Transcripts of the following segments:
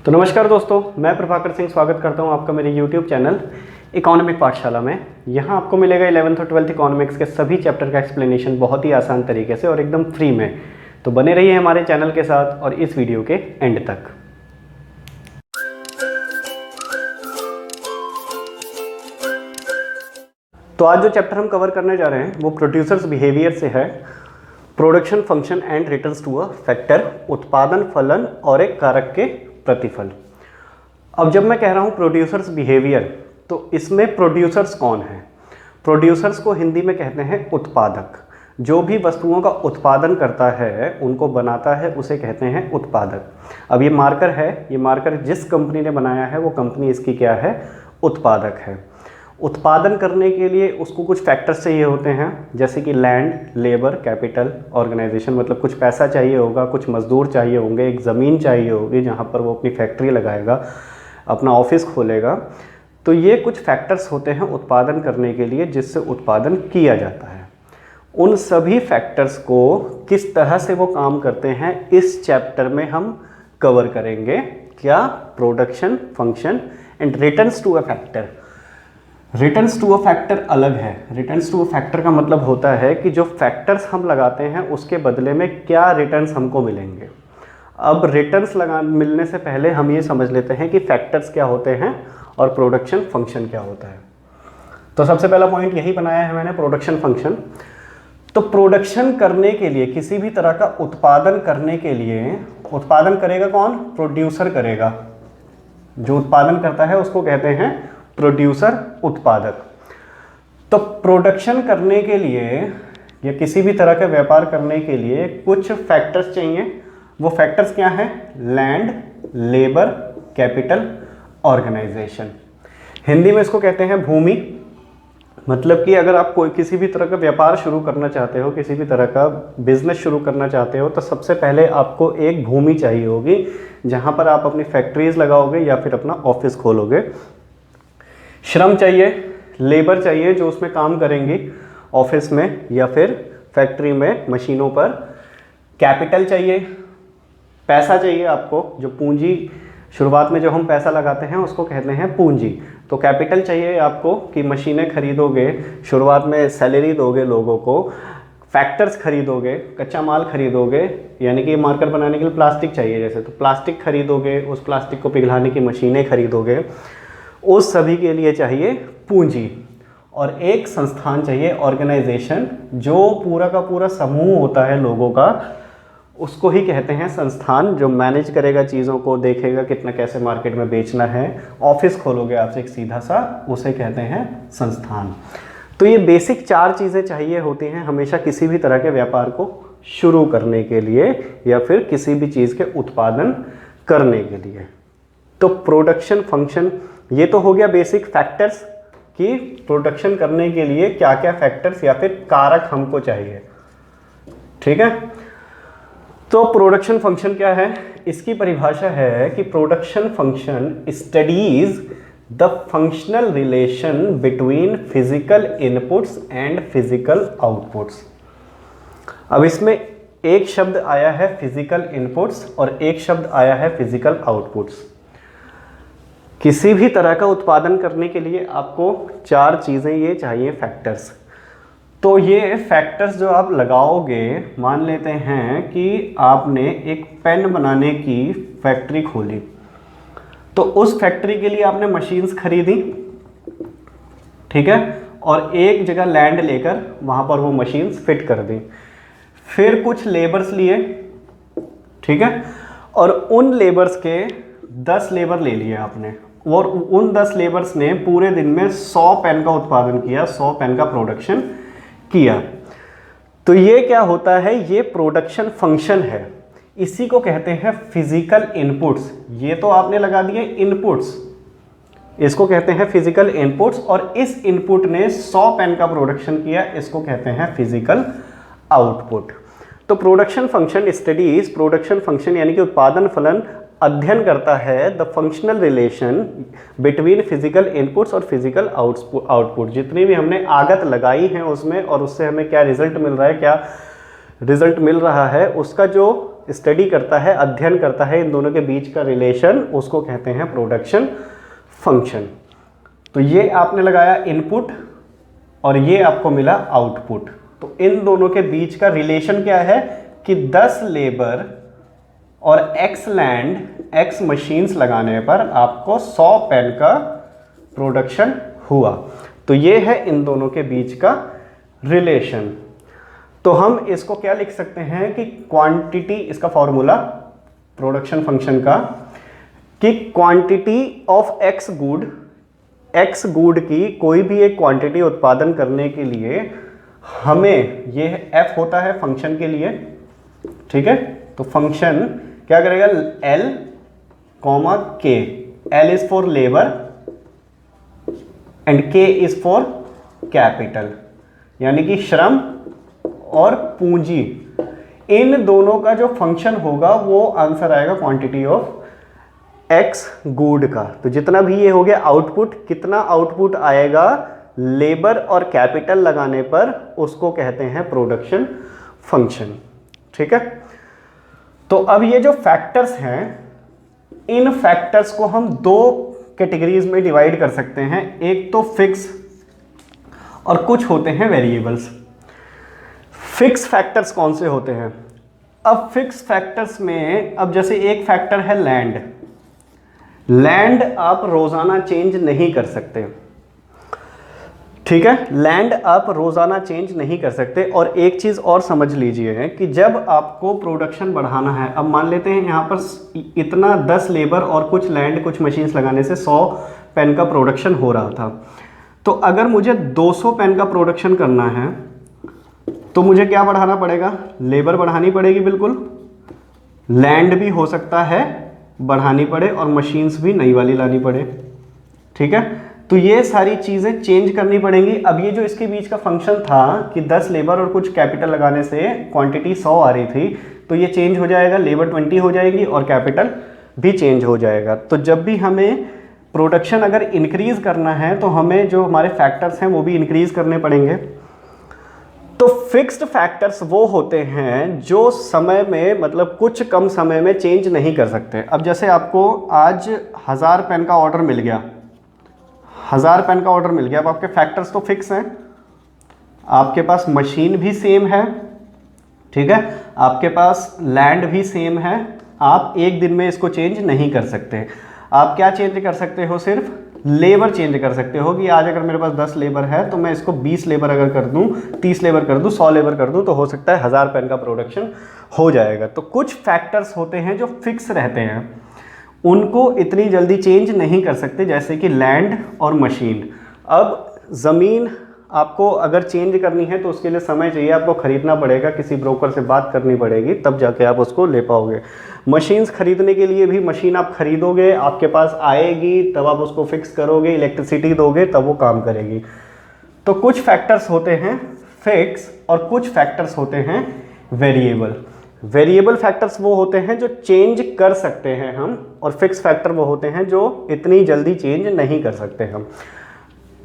तो नमस्कार दोस्तों, मैं प्रभाकर सिंह स्वागत करता हूं आपका मेरे YouTube चैनल इकोनॉमिक पाठशाला में। यहां आपको मिलेगा 11th और 12th इकोनॉमिक्स के सभी चैप्टर का एक्सप्लेनेशन बहुत ही आसान तरीके से और एकदम फ्री में। तो बने रहिए हमारे चैनल के साथ और इस वीडियो के एंड तक। तो आज जो चैप्टर हम कवर करने जा रहे हैं वो प्रोड्यूसर्स बिहेवियर से है। Production function and returns to a factor, उत्पादन फलन और एक कारक के प्रतिफल। अब जब मैं कह रहा हूँ प्रोड्यूसर्स बिहेवियर, तो इसमें प्रोड्यूसर्स कौन है? प्रोड्यूसर्स को हिंदी में कहते हैं उत्पादक। जो भी वस्तुओं का उत्पादन करता है, उनको बनाता है, उसे कहते हैं उत्पादक। अब ये मार्कर है, ये मार्कर जिस कंपनी ने बनाया है वो कंपनी इसकी क्या है? उत्पादक है। उत्पादन करने के लिए उसको कुछ फैक्टर्स चाहिए होते हैं, जैसे कि लैंड, लेबर, कैपिटल, ऑर्गेनाइजेशन। मतलब कुछ पैसा चाहिए होगा, कुछ मजदूर चाहिए होंगे, एक ज़मीन चाहिए होगी जहाँ पर वो अपनी फैक्ट्री लगाएगा, अपना ऑफिस खोलेगा। तो ये कुछ फैक्टर्स होते हैं उत्पादन करने के लिए, जिससे उत्पादन किया जाता है। उन सभी फैक्टर्स को किस तरह से वो काम करते हैं इस चैप्टर में हम कवर करेंगे। क्या? Production function and returns to a factor. Returns to a factor अलग है। रिटर्न्स टू अ फैक्टर का मतलब होता है कि जो फैक्टर्स हम लगाते हैं उसके बदले में क्या रिटर्न्स हमको मिलेंगे। अब रिटर्न्स मिलने से पहले हम ये समझ लेते हैं कि फैक्टर्स क्या होते हैं और प्रोडक्शन फंक्शन क्या होता है। तो सबसे पहला पॉइंट यही बनाया है मैंने, प्रोडक्शन फंक्शन। तो प्रोडक्शन करने के लिए, किसी भी तरह का उत्पादन करने के लिए, उत्पादन करेगा कौन? प्रोड्यूसर करेगा। जो उत्पादन करता है उसको कहते हैं प्रोड्यूसर, उत्पादक। तो प्रोडक्शन करने के लिए या किसी भी तरह का व्यापार करने के लिए कुछ फैक्टर्स चाहिए। वो फैक्टर्स क्या हैं? Land, labour, capital, organisation. Hindi में इसको कहते हैं भूमि। मतलब कि अगर आप कोई किसी भी तरह का व्यापार शुरू करना चाहते हो, किसी भी तरह का बिजनेस शुरू करना चाहते हो, तो सबसे पहले आपको एक भूमि चाहिए होगी जहां पर आप अपनी फैक्ट्रीज लगाओगे या फिर अपना ऑफिस खोलोगे। श्रम चाहिए, लेबर चाहिए जो उसमें काम करेंगी ऑफिस में या फिर फैक्ट्री में, मशीनों पर। कैपिटल चाहिए, पैसा चाहिए आपको, जो पूंजी, शुरुआत में जो हम पैसा लगाते हैं उसको कहते हैं पूंजी। तो कैपिटल चाहिए आपको कि मशीनें खरीदोगे, शुरुआत में सैलरी दोगे लोगों को, फैक्टर्स खरीदोगे, कच्चा माल खरीदोगे, यानी कि मार्कर बनाने के लिए प्लास्टिक चाहिए जैसे, तो प्लास्टिक खरीदोगे, उस प्लास्टिक को पिघलाने की मशीनें खरीदोगे। उस सभी के लिए चाहिए पूंजी। और एक संस्थान चाहिए, ऑर्गेनाइजेशन, जो पूरा का पूरा समूह होता है लोगों का, उसको ही कहते हैं संस्थान, जो मैनेज करेगा चीज़ों को, देखेगा कितना कैसे मार्केट में बेचना है। ऑफिस खोलोगे आपसे एक सीधा सा, उसे कहते हैं संस्थान। तो ये बेसिक 4 चीज़ें चाहिए होती हैं हमेशा किसी भी तरह के व्यापार को शुरू करने के लिए या फिर किसी भी चीज़ के उत्पादन करने के लिए। तो प्रोडक्शन फंक्शन, ये तो हो गया बेसिक फैक्टर्स कि प्रोडक्शन करने के लिए क्या क्या फैक्टर्स या फिर कारक हमको चाहिए। ठीक है। तो प्रोडक्शन फंक्शन क्या है? इसकी परिभाषा है कि production function studies the functional relation between physical inputs and physical outputs. अब इसमें एक शब्द आया है फिजिकल इनपुट्स और एक शब्द आया है फिजिकल आउटपुट्स। किसी भी तरह का उत्पादन करने के लिए आपको 4 चीज़ें ये चाहिए, फैक्टर्स। तो ये फैक्टर्स जो आप लगाओगे, मान लेते हैं कि आपने एक पेन बनाने की फैक्ट्री खोली, तो उस फैक्ट्री के लिए आपने मशीन्स खरीदी, ठीक है, और एक जगह लैंड लेकर वहाँ पर वो मशीन्स फिट कर दी। फिर कुछ लेबर्स लिए, ठीक है, और उन लेबर्स के 10 लेबर ले लिए आपने, और उन 10 लेबर्स ने पूरे दिन में 100 पेन का उत्पादन किया, 100 पेन का प्रोडक्शन किया। तो ये क्या होता है? ये प्रोडक्शन फंक्शन है। इसी को कहते हैं फिजिकल इनपुट्स। ये तो आपने लगा दिए इनपुट्स, इसको कहते हैं फिजिकल इनपुट्स, और इस इनपुट ने 100 पेन का प्रोडक्शन किया, इसको कहते हैं फिजिकल आउटपुट। तो production function studies, production function यानी कि उत्पादन फलन अध्ययन करता है the functional relation between physical inputs और फिजिकल आउटपुट। जितनी भी हमने आगत लगाई हैं उसमें, और उससे हमें क्या रिजल्ट मिल रहा है, क्या रिजल्ट मिल रहा है, उसका जो स्टडी करता है, अध्ययन करता है इन दोनों के बीच का रिलेशन, उसको कहते हैं प्रोडक्शन फंक्शन। तो ये आपने लगाया इनपुट और ये आपको मिला आउटपुट। तो इन दोनों के बीच का रिलेशन क्या है कि 10 लेबर और x लैंड, x मशीन्स लगाने पर आपको 100 पेन का प्रोडक्शन हुआ। तो ये है इन दोनों के बीच का रिलेशन। तो हम इसको क्या लिख सकते हैं कि क्वांटिटी, इसका फॉर्मूला प्रोडक्शन फंक्शन का, कि क्वांटिटी ऑफ एक्स गुड की कोई भी एक क्वांटिटी उत्पादन करने के लिए हमें, ये f होता है फंक्शन के लिए, ठीक है। तो फंक्शन क्या करेगा, L, K, L is for labour and K is for capital, यानी कि श्रम और पूंजी, इन दोनों का जो फंक्शन होगा वो आंसर आएगा क्वांटिटी ऑफ एक्स गुड का। तो जितना भी ये हो गया आउटपुट, कितना आउटपुट आएगा लेबर और कैपिटल लगाने पर, उसको कहते हैं प्रोडक्शन फंक्शन, ठीक है। तो अब ये जो फैक्टर्स हैं, इन फैक्टर्स को हम दो कैटेगरीज में डिवाइड कर सकते हैं, एक तो फिक्स और कुछ होते हैं वेरिएबल्स। फिक्स फैक्टर्स कौन से होते हैं? अब फिक्स फैक्टर्स में, अब जैसे एक फैक्टर है लैंड। लैंड आप रोजाना चेंज नहीं कर सकते, ठीक है, लैंड आप रोजाना चेंज नहीं कर सकते। और एक चीज और समझ लीजिए कि जब आपको प्रोडक्शन बढ़ाना है, अब मान लेते हैं यहाँ पर इतना 10 लेबर और कुछ लैंड, कुछ मशीन्स लगाने से 100 पेन का प्रोडक्शन हो रहा था। तो अगर मुझे 200 पेन का प्रोडक्शन करना है तो मुझे क्या बढ़ाना पड़ेगा? लेबर बढ़ानी पड़ेगी, बिल्कुल। लैंड भी हो सकता है बढ़ानी पड़े और मशीन्स भी नई वाली लानी पड़े, ठीक है। तो ये सारी चीज़ें चेंज करनी पड़ेंगी। अब ये जो इसके बीच का फंक्शन था कि 10 लेबर और कुछ कैपिटल लगाने से क्वांटिटी 100 आ रही थी, तो ये चेंज हो जाएगा, लेबर 20 हो जाएगी और कैपिटल भी चेंज हो जाएगा। तो जब भी हमें प्रोडक्शन अगर इंक्रीज करना है तो हमें जो हमारे फैक्टर्स हैं वो भी इंक्रीज करने पड़ेंगे। तो फिक्स्ड फैक्टर्स वो होते हैं जो समय में, मतलब कुछ कम समय में चेंज नहीं कर सकते। अब जैसे आपको आज 1000 पेन का ऑर्डर मिल गया, 1000 पेन का ऑर्डर मिल गया, अब आपके फैक्टर्स तो फिक्स हैं, आपके पास मशीन भी सेम है, ठीक है, आपके पास लैंड भी सेम है, आप एक दिन में इसको चेंज नहीं कर सकते। आप क्या चेंज कर सकते हो? सिर्फ लेबर चेंज कर सकते हो कि आज अगर मेरे पास 10 लेबर है तो मैं इसको 20 लेबर अगर कर दूं, 30 लेबर कर दूं, 100 लेबर कर दूं, तो हो सकता है 1000 पेन का प्रोडक्शन हो जाएगा। तो कुछ फैक्टर्स होते हैं जो फिक्स रहते हैं, उनको इतनी जल्दी चेंज नहीं कर सकते, जैसे कि लैंड और मशीन। अब ज़मीन आपको अगर चेंज करनी है तो उसके लिए समय चाहिए, आपको ख़रीदना पड़ेगा, किसी ब्रोकर से बात करनी पड़ेगी, तब जाके आप उसको ले पाओगे। मशीन्स खरीदने के लिए भी, मशीन आप खरीदोगे, आपके पास आएगी, तब आप उसको फिक्स करोगे, इलेक्ट्रिसिटी दोगे, तब वो काम करेगी। तो कुछ फैक्टर्स होते हैं फिक्स और कुछ फैक्टर्स होते हैं वेरिएबल। वेरिएबल फैक्टर्स वो होते हैं जो चेंज कर सकते हैं हम, और फिक्स फैक्टर वो होते हैं जो इतनी जल्दी चेंज नहीं कर सकते हम।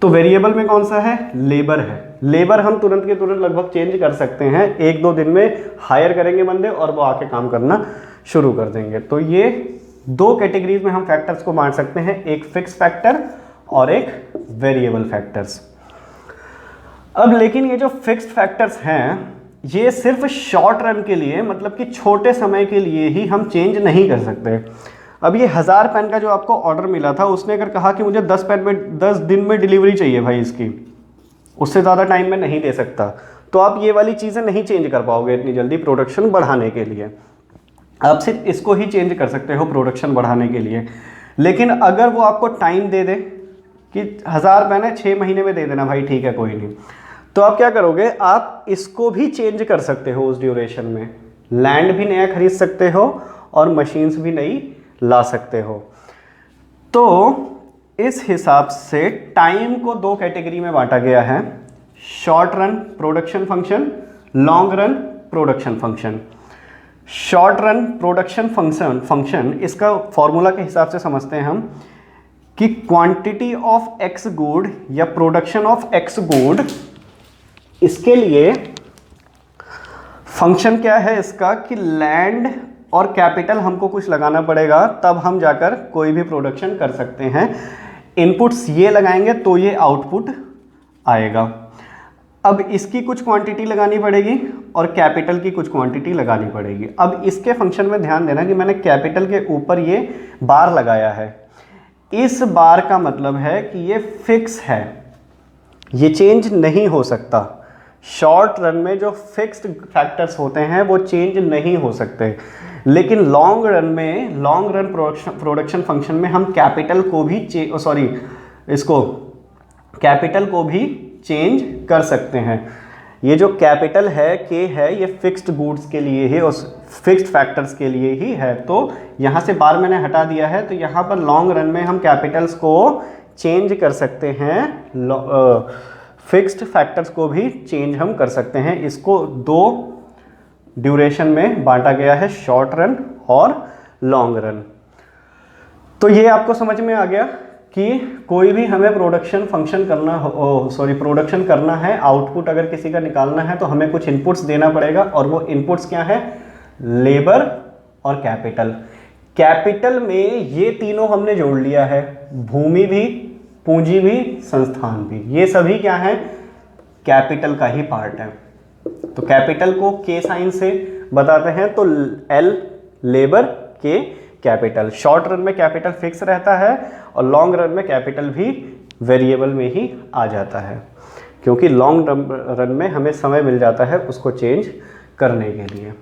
तो वेरिएबल में कौन सा है? लेबर है। लेबर हम तुरंत के तुरंत लगभग चेंज कर सकते हैं, 1-2 दिन में हायर करेंगे बंदे और वो आके काम करना शुरू कर देंगे। तो ये दो कैटेगरीज में हम फैक्टर्स को बांट सकते हैं, एक फिक्स फैक्टर और एक वेरिएबल फैक्टर्स। अब लेकिन ये जो फिक्स्ड फैक्टर्स हैं ये सिर्फ शॉर्ट रन के लिए, मतलब कि छोटे समय के लिए ही हम चेंज नहीं कर सकते। अब ये 1000 पेन का जो आपको ऑर्डर मिला था, उसने अगर कहा कि मुझे 10 पेन में 10 दिन में डिलीवरी चाहिए भाई इसकी, उससे ज़्यादा टाइम में नहीं दे सकता, तो आप ये वाली चीज़ें नहीं चेंज कर पाओगे इतनी जल्दी प्रोडक्शन बढ़ाने के लिए। आप सिर्फ इसको ही चेंज कर सकते हो प्रोडक्शन बढ़ाने के लिए। लेकिन अगर वो आपको टाइम दे दे कि 1000 पेन है 6 महीने में दे देना भाई, ठीक है कोई नहीं, तो आप क्या करोगे? आप इसको भी चेंज कर सकते हो उस ड्यूरेशन में। लैंड भी नया खरीद सकते हो और मशीन्स भी नई ला सकते हो। तो इस हिसाब से टाइम को दो कैटेगरी में बांटा गया है, short run production function, long run production function. Short run production function इसका फॉर्मूला के हिसाब से समझते हैं हम कि क्वांटिटी ऑफ एक्स गुड या प्रोडक्शन ऑफ एक्स गुड, इसके लिए फंक्शन क्या है इसका कि लैंड और कैपिटल हमको कुछ लगाना पड़ेगा, तब हम जाकर कोई भी प्रोडक्शन कर सकते हैं। इनपुट्स ये लगाएंगे तो ये आउटपुट आएगा। अब इसकी कुछ क्वांटिटी लगानी पड़ेगी और कैपिटल की कुछ क्वांटिटी लगानी पड़ेगी। अब इसके फंक्शन में ध्यान देना कि मैंने कैपिटल के ऊपर ये बार लगाया है। इस बार का मतलब है कि ये फिक्स है, ये चेंज नहीं हो सकता। शॉर्ट रन में जो फिक्स्ड फैक्टर्स होते हैं वो चेंज नहीं हो सकते, लेकिन लॉन्ग रन में, लॉन्ग रन प्रोडक्शन फंक्शन में हम कैपिटल को भी कैपिटल को भी चेंज कर सकते हैं। ये जो कैपिटल है के है, ये फिक्स्ड गुड्स के लिए ही और फिक्स्ड फैक्टर्स के लिए ही है। तो यहाँ से बार मैंने हटा दिया है, तो यहाँ पर लॉन्ग रन में हम कैपिटल्स को चेंज कर सकते हैं, फिक्स्ड फैक्टर्स को भी चेंज हम कर सकते हैं। इसको दो ड्यूरेशन में बांटा गया है, शॉर्ट रन और लॉन्ग रन। तो ये आपको समझ में आ गया कि कोई भी हमें प्रोडक्शन फंक्शन करना प्रोडक्शन करना है, आउटपुट अगर किसी का निकालना है तो हमें कुछ इनपुट्स देना पड़ेगा, और वो इनपुट्स क्या है? लेबर और कैपिटल। कैपिटल में ये तीनों हमने जोड़ लिया है, भूमि भी, पूंजी भी, संस्थान भी, ये सभी क्या है? कैपिटल का ही पार्ट है। तो कैपिटल को के साइन से बताते हैं, तो एल लेबर, के कैपिटल। शॉर्ट रन में कैपिटल फिक्स रहता है और लॉन्ग रन में कैपिटल भी वेरिएबल में ही आ जाता है, क्योंकि लॉन्ग रन में हमें समय मिल जाता है उसको चेंज करने के लिए।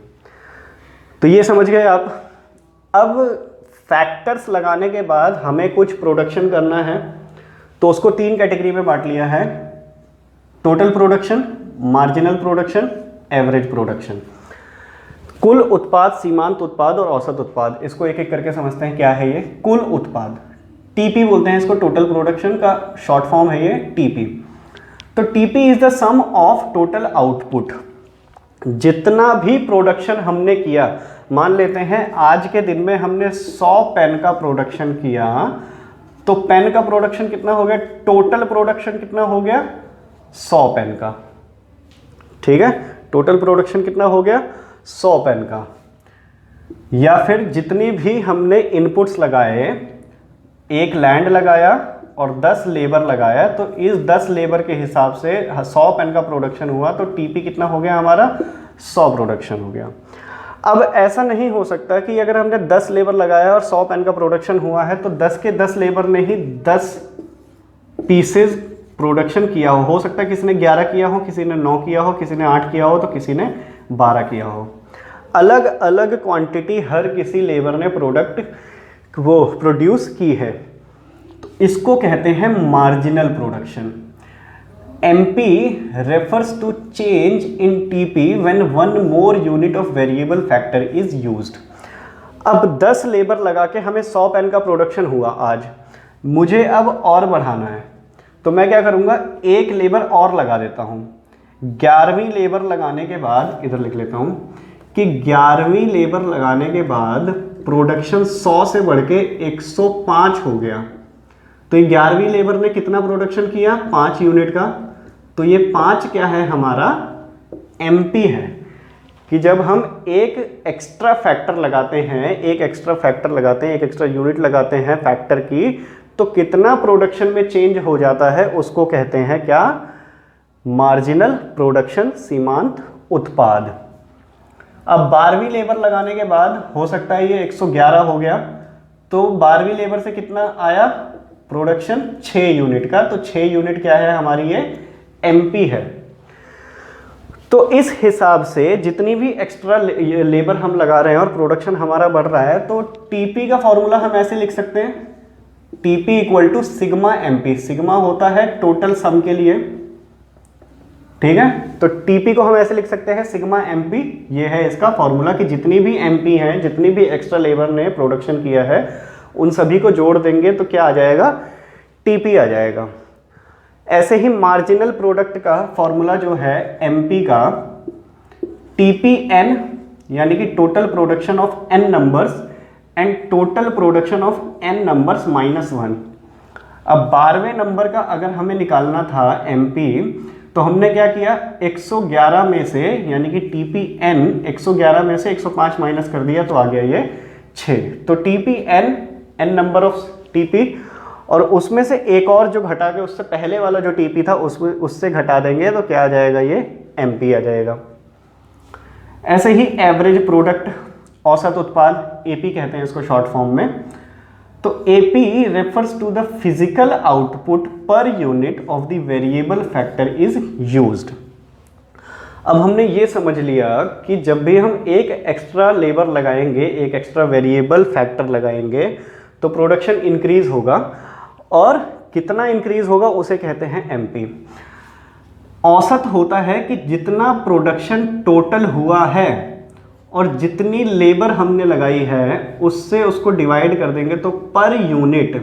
तो ये समझ गए आप। अब फैक्टर्स लगाने के बाद हमें कुछ प्रोडक्शन करना है, तो उसको तीन कैटेगरी में बांट लिया है: total production, marginal production, average production. कुल उत्पाद, सीमांत उत्पाद और औसत उत्पाद, इसको एक एक करके समझते हैं। क्या है ये? कुल उत्पाद, टीपी बोलते हैं इसको, टोटल प्रोडक्शन का शॉर्ट फॉर्म है ये टीपी। तो TP is the sum of total output. जितना भी प्रोडक्शन हमने किया, मान लेते हैं आज के दिन में हमने 100 पेन का प्रोडक्शन किया, तो पेन का प्रोडक्शन कितना हो गया? टोटल प्रोडक्शन कितना हो गया? 100 पेन का। ठीक है, टोटल प्रोडक्शन कितना हो गया? 100 पेन का। या फिर जितनी भी हमने इनपुट्स लगाए, एक लैंड लगाया और 10 लेबर लगाया, तो इस 10 लेबर के हिसाब से 100 पेन का प्रोडक्शन हुआ, तो टीपी कितना हो गया हमारा? 100 प्रोडक्शन हो गया। अब ऐसा नहीं हो सकता कि अगर हमने 10 लेबर लगाया और 100 पेन का प्रोडक्शन हुआ है, तो 10 के 10 लेबर ने ही 10 पीसेज प्रोडक्शन किया हो सकता है किसी ने 11 किया हो, किसी ने 9 किया हो, किसी ने 8 किया हो, तो किसी ने 12 किया हो। अलग अलग क्वांटिटी हर किसी लेबर ने प्रोड्यूस की है, तो इसको कहते हैं marginal production. MP refers to change in TP when one more unit of variable factor is used। अब 10 लेबर लगा के हमें 100 पेन का प्रोडक्शन हुआ आज, मुझे अब और बढ़ाना है, तो मैं क्या करूँगा? एक लेबर और लगा देता हूँ। 11वीं लेबर लगाने के बाद, इधर लिख लेता हूँ कि 11वीं लेबर लगाने के बाद प्रोडक्शन 100 से बढ़ के 105 हो गया। तो 11वीं लेबर ने कितना प्रोडक्शन किया? 5 यूनिट का। तो ये 5 क्या है? हमारा MP है। कि जब हम एक एक्स्ट्रा फैक्टर लगाते हैं, एक एक्स्ट्रा यूनिट लगाते हैं फैक्टर की, तो कितना प्रोडक्शन में चेंज हो जाता है, उसको कहते हैं क्या? मार्जिनल प्रोडक्शन, सीमांत उत्पाद। अब 12वीं लेबर लगाने के बाद हो सकता है ये 111 हो गया, तो 12वीं लेबर से कितना आया प्रोडक्शन? 6 यूनिट का। तो 6 यूनिट क्या है हमारी? ये MP है। तो इस हिसाब से जितनी भी एक्स्ट्रा लेबर हम लगा रहे हैं और प्रोडक्शन हमारा बढ़ रहा है, तो TP का फॉर्मूला हम ऐसे लिख सकते हैं, TP equal to sigma MP। Sigma होता है टोटल सम के लिए, ठीक है। तो TP को हम ऐसे लिख सकते हैं, सिग्मा MP। ये है इसका फॉर्मूला कि जितनी भी MP हैं, जितनी भी एक्स्ट्रा लेबर ने प्रोडक्शन किया है, उन सभी को जोड़ देंगे तो क्या आ जाएगा? TP आ जाएगा। ऐसे ही मार्जिनल प्रोडक्ट का फॉर्मूला जो है MP का, TPN, यानी कि total production of n numbers and total production of n numbers minus 1। अब 12वें नंबर का अगर हमें निकालना था MP, तो हमने क्या किया, 111 में से यानी कि TPN 111 में से 105 माइनस कर दिया तो आ गया ये 6। तो TPN n number of TP, और उसमें से एक और जो घटा के उससे पहले वाला जो TP था उससे घटा देंगे तो क्या आ जाएगा, ये MP आ जाएगा। ऐसे ही एवरेज प्रोडक्ट, औसत उत्पाद, AP कहते हैं इसको शॉर्ट फॉर्म में। तो AP refers to the physical output per unit of the variable factor is used. अब हमने ये समझ लिया कि जब भी हम एक एक्स्ट्रा लेबर लगाएंगे, एक एक्स्ट्रा वेरिएबल फैक्टर लगाएंगे तो प्रोडक्शन इंक्रीज होगा, और कितना इंक्रीज होगा उसे कहते हैं MP। औसत होता है कि जितना प्रोडक्शन टोटल हुआ है और जितनी लेबर हमने लगाई है उससे उसको डिवाइड कर देंगे तो पर यूनिट,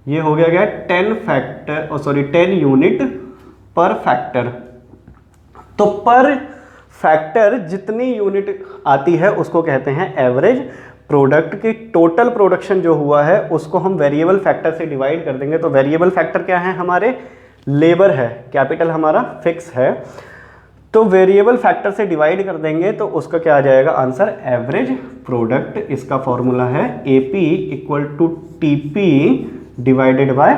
ये हो गया 10 यूनिट पर फैक्टर। तो पर फैक्टर जितनी यूनिट आती है उसको कहते हैं एवरेज। प्रोडक्ट की टोटल प्रोडक्शन जो हुआ है उसको हम वेरिएबल फैक्टर से डिवाइड कर देंगे। तो वेरिएबल फैक्टर क्या है, हमारे लेबर है, कैपिटल हमारा फिक्स है, तो वेरिएबल फैक्टर से डिवाइड कर देंगे तो उसका क्या आ जाएगा आंसर, एवरेज प्रोडक्ट। इसका फॉर्मूला है AP equal to TP divided by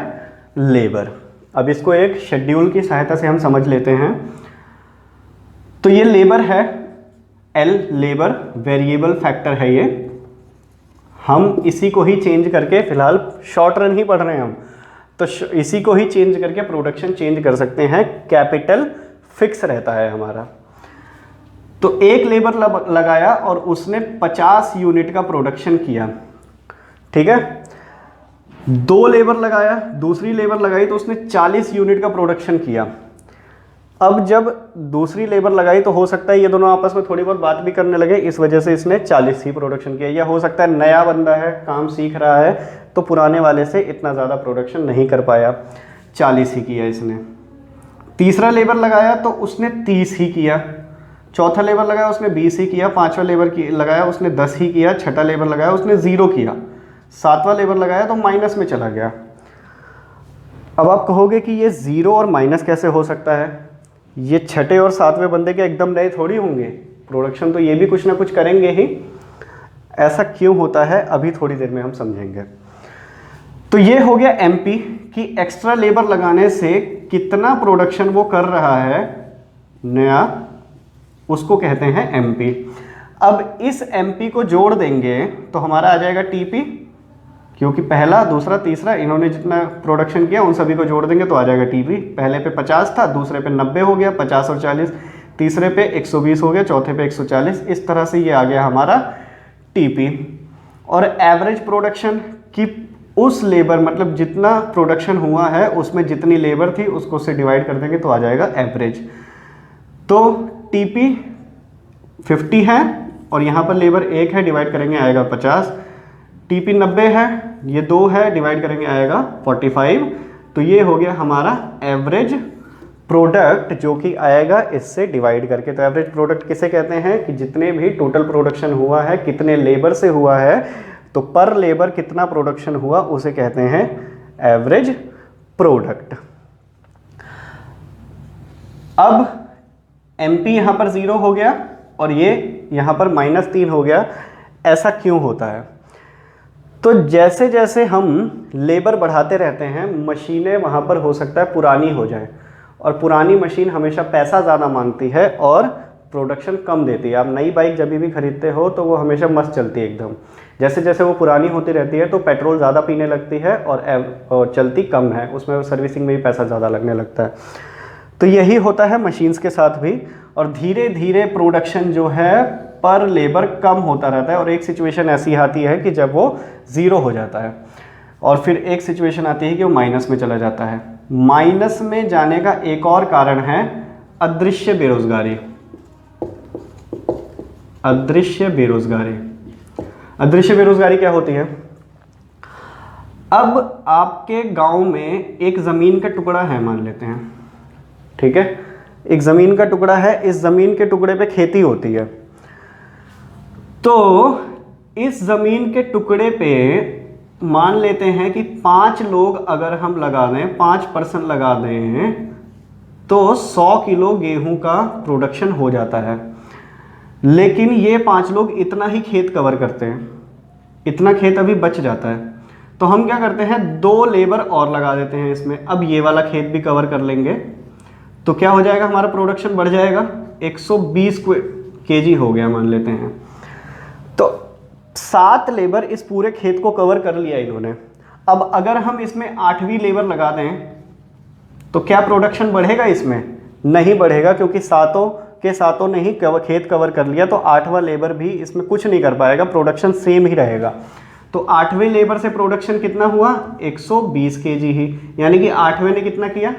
labour. अब इसको एक शेड्यूल की सहायता से हम समझ लेते हैं। तो ये लेबर है, L लेबर वेरिएबल फैक्टर है ये। हम इसी को ही चेंज करके, फिलहाल शॉर्ट रन ही पढ़ रहे हैं हम, तो इसी को ही चेंज करके प्रोडक्शन चेंज कर सकते हैं। कैपिटल फिक्स रहता है हमारा। तो एक लेबर लगाया और उसने 50 यूनिट का प्रोडक्शन किया, ठीक है। दो लेबर लगाया, दूसरी लेबर लगाई तो उसने 40 यूनिट का प्रोडक्शन किया। अब जब दूसरी लेबर लगाई तो हो सकता है ये दोनों आपस में थोड़ी बहुत बात भी करने लगे, इस वजह से इसने 40 ही प्रोडक्शन किया। या हो सकता है नया बंदा है, काम सीख रहा है, तो पुराने वाले से इतना ज़्यादा प्रोडक्शन नहीं कर पाया, 40 ही किया इसने। तीसरा लेबर लगाया तो उसने 30 ही किया। चौथा लेबर लगाया उसने 20 ही किया। पांचवा लेबर लगाया उसने 10 ही किया। छठा लेबर लगाया उसने 0 किया। सातवां लेबर लगाया तो माइनस में चला गया। अब आप कहोगे कि ये 0 और माइनस कैसे हो सकता है, ये छठे और सातवें बंदे के एकदम नए थोड़ी होंगे, प्रोडक्शन तो ये भी कुछ ना कुछ करेंगे ही। ऐसा क्यों होता है अभी थोड़ी देर में हम समझेंगे। तो ये हो गया MP कि एक्स्ट्रा लेबर लगाने से कितना प्रोडक्शन वो कर रहा है नया, उसको कहते हैं MP। अब इस MP को जोड़ देंगे तो हमारा आ जाएगा TP, क्योंकि पहला दूसरा तीसरा इन्होंने जितना प्रोडक्शन किया उन सभी को जोड़ देंगे तो आ जाएगा TP। पहले पे 50 था, दूसरे पे 90 हो गया, 50 और 40, तीसरे पे 120 हो गया, चौथे पे 140। इस तरह से ये आ गया हमारा TP। और एवरेज प्रोडक्शन की उस लेबर, मतलब जितना प्रोडक्शन हुआ है उसमें जितनी लेबर थी उसको से डिवाइड कर देंगे तो आ जाएगा एवरेज। तो TP 50 है और यहाँ पर लेबर 1 है, डिवाइड करेंगे आएगा 50। TP 90 है, ये 2 है, डिवाइड करेंगे आएगा 45। तो ये हो गया हमारा एवरेज प्रोडक्ट, जो कि आएगा इससे डिवाइड करके। तो एवरेज प्रोडक्ट किसे कहते हैं कि जितने भी टोटल प्रोडक्शन हुआ है कितने लेबर से हुआ है, तो पर लेबर कितना प्रोडक्शन हुआ उसे कहते हैं एवरेज प्रोडक्ट। अब MP यहाँ पर 0 हो गया और ये यहाँ पर -3 हो गया। ऐसा क्यों होता है? तो जैसे जैसे हम लेबर बढ़ाते रहते हैं, मशीनें वहाँ पर हो सकता है पुरानी हो जाए, और पुरानी मशीन हमेशा पैसा ज़्यादा मांगती है और प्रोडक्शन कम देती है। आप नई बाइक जब भी खरीदते हो तो वो हमेशा मस्त चलती है एकदम। जैसे जैसे वो पुरानी होती रहती है तो पेट्रोल ज़्यादा पीने लगती है और चलती कम है, उसमें सर्विसिंग में भी पैसा ज़्यादा लगने लगता है। तो यही होता है मशीन्स के साथ भी, और धीरे धीरे प्रोडक्शन जो है पर लेबर कम होता रहता है। और एक सिचुएशन ऐसी आती है कि जब वो 0 हो जाता है, और फिर एक सिचुएशन आती है कि वो माइनस में चला जाता है। माइनस में जाने का एक और कारण है अदृश्य बेरोजगारी। अदृश्य बेरोजगारी, अदृश्य बेरोजगारी क्या होती है? अब आपके गांव में एक ज़मीन का टुकड़ा है, मान लेते हैं, ठीक है, एक ज़मीन का टुकड़ा है, इस ज़मीन के टुकड़े पे खेती होती है। तो इस ज़मीन के टुकड़े पे मान लेते हैं कि 5 लोग अगर हम लगा दें, 5 पर्सन लगा दें, तो 100 किलो गेहूं का प्रोडक्शन हो जाता है। लेकिन ये 5 लोग इतना ही खेत कवर करते हैं, इतना खेत अभी बच जाता है। तो हम क्या करते हैं, 2 लेबर और लगा देते हैं इसमें। अब ये वाला खेत भी कवर कर लेंगे तो क्या हो जाएगा, हमारा प्रोडक्शन बढ़ जाएगा, 120 केजी हो गया मान लेते हैं। तो 7 लेबर इस पूरे खेत को कवर कर लिया इन्होंने। अब अगर हम इसमें 8वीं लेबर लगा दें तो क्या प्रोडक्शन बढ़ेगा? इसमें नहीं बढ़ेगा, क्योंकि सातों के सातों ने ही खेत कवर कर लिया। तो 8वां लेबर भी इसमें कुछ नहीं कर पाएगा, प्रोडक्शन सेम ही रहेगा। तो 8वें लेबर से प्रोडक्शन कितना हुआ, 120 केजी ही, यानी कि 8वें ने कितना किया,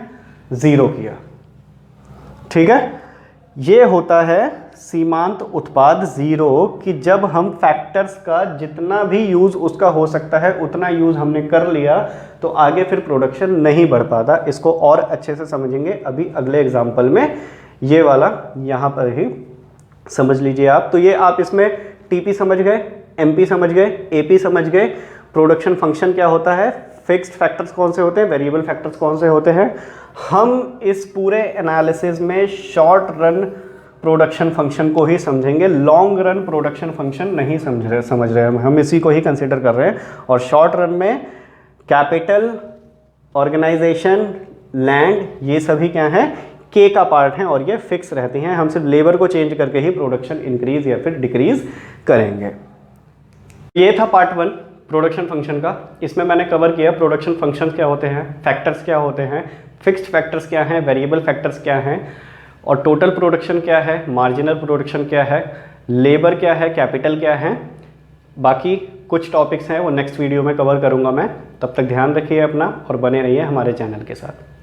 0 किया। ठीक है, ये होता है सीमांत उत्पाद 0, कि जब हम फैक्टर्स का जितना भी यूज उसका हो सकता है उतना यूज हमने कर लिया तो आगे फिर प्रोडक्शन नहीं बढ़ पाता। इसको और अच्छे से समझेंगे अभी अगले एग्जाम्पल में, ये वाला यहाँ पर ही समझ लीजिए आप। तो ये आप इसमें टीपी समझ गए, एमपी समझ गए, एपी समझ गए, प्रोडक्शन फंक्शन क्या होता है, फिक्स्ड फैक्टर्स कौन से होते हैं, वेरिएबल फैक्टर्स कौन से होते हैं। हम इस पूरे एनालिसिस में शॉर्ट रन प्रोडक्शन फंक्शन को ही समझेंगे, लॉन्ग रन प्रोडक्शन फंक्शन नहीं समझ रहे हम इसी को ही कंसिडर कर रहे हैं। और शॉर्ट रन में कैपिटल, ऑर्गेनाइजेशन, लैंड, ये सभी क्या है, के का पार्ट है और ये फिक्स रहती हैं। हम सिर्फ लेबर को चेंज करके ही प्रोडक्शन इंक्रीज या फिर डिक्रीज करेंगे। ये था पार्ट 1 प्रोडक्शन फंक्शन का। इसमें मैंने कवर किया प्रोडक्शन फंक्शंस क्या होते हैं, फैक्टर्स क्या होते हैं, फिक्स्ड फैक्टर्स क्या हैं, वेरिएबल फैक्टर्स क्या हैं, और टोटल प्रोडक्शन क्या है, मार्जिनल प्रोडक्शन क्या है, लेबर क्या है, कैपिटल क्या है। बाकी कुछ टॉपिक्स हैं वो नेक्स्ट वीडियो में कवर करूंगा मैं। तब तक ध्यान रखिए अपना और बने रहिए हमारे चैनल के साथ।